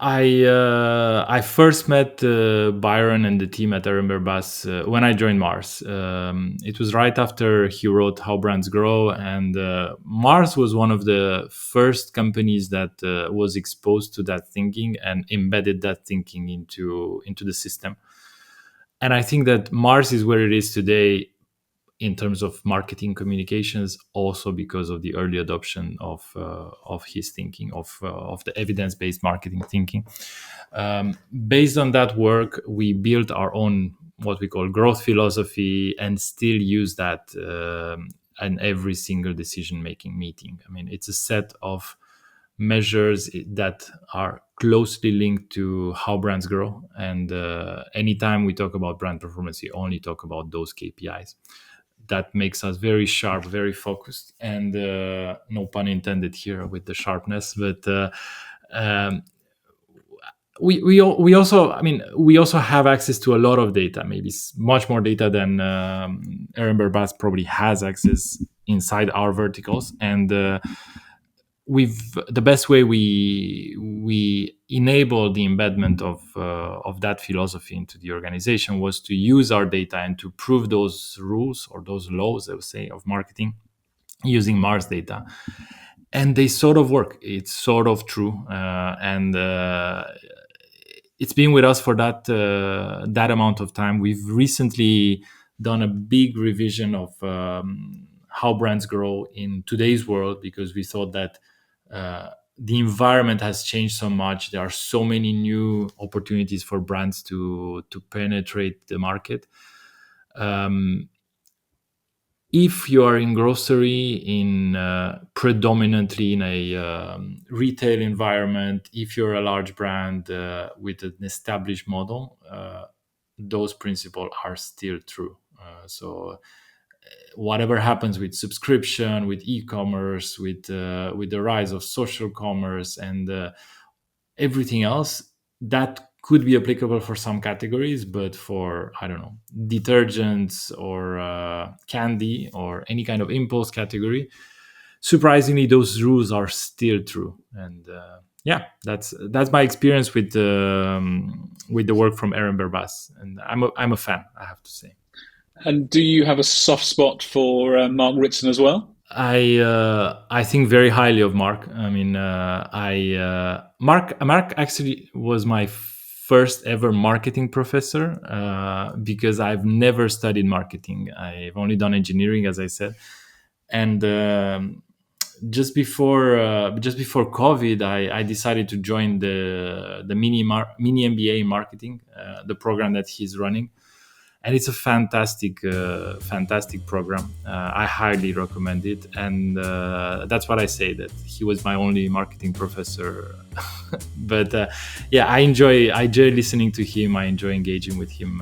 I first met Byron and the team at Ehrenberg-Bass when I joined Mars. It was right after he wrote How Brands Grow, and Mars was one of the first companies that was exposed to that thinking and embedded that thinking into the system. And I think that Mars is where it is today in terms of marketing communications, also because of the early adoption of his thinking of the evidence-based marketing thinking. Based on that work, we built our own what we call growth philosophy, and still use that in every single decision-making meeting. I mean, it's a set of measures that are closely linked to how brands grow. And anytime we talk about brand performance, we only talk about those KPIs. That makes us very sharp, very focused, and no pun intended here with the sharpness. But um, we also, I mean, we also have access to a lot of data, maybe much more data than Ehrenberg-Bass probably has access inside our verticals. And the best way we enable the embedment of that philosophy into the organization was to use our data and to prove those rules or those laws, I would say, of marketing using Mars data. And they sort of work. It's sort of true, and it's been with us for that amount of time. We've recently done a big revision of how brands grow in today's world, because we thought that the environment has changed so much. There are so many new opportunities for brands to penetrate the market. If you are in grocery, in predominantly in a retail environment, if you're a large brand with an established model, those principles are still true. So whatever happens with subscription, with e-commerce, with the rise of social commerce and everything else, that could be applicable for some categories, but for, I don't know, detergents or candy or any kind of impulse category, surprisingly, those rules are still true. And yeah, that's my experience with the work from Ehrenberg-Bass, and I'm a fan, I have to say. And do you have a soft spot for Mark Ritson as well? I think very highly of Mark. I mean, I Mark actually was my first ever marketing professor, because I've never studied marketing. I've only done engineering, as I said, and just before COVID, I decided to join the mini MBA in marketing, the program that he's running, and it's a fantastic program. I highly recommend it, and that's what I say, that he was my only marketing professor. But yeah, I enjoy listening to him. I enjoy engaging with him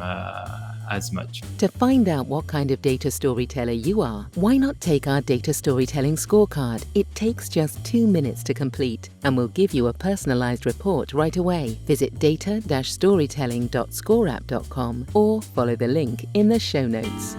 as much. To find out what kind of data storyteller you are, why not take our data storytelling scorecard? It takes just 2 minutes to complete and will give you a personalized report right away. Visit data-storytelling.scoreapp.com or follow the link in the show notes.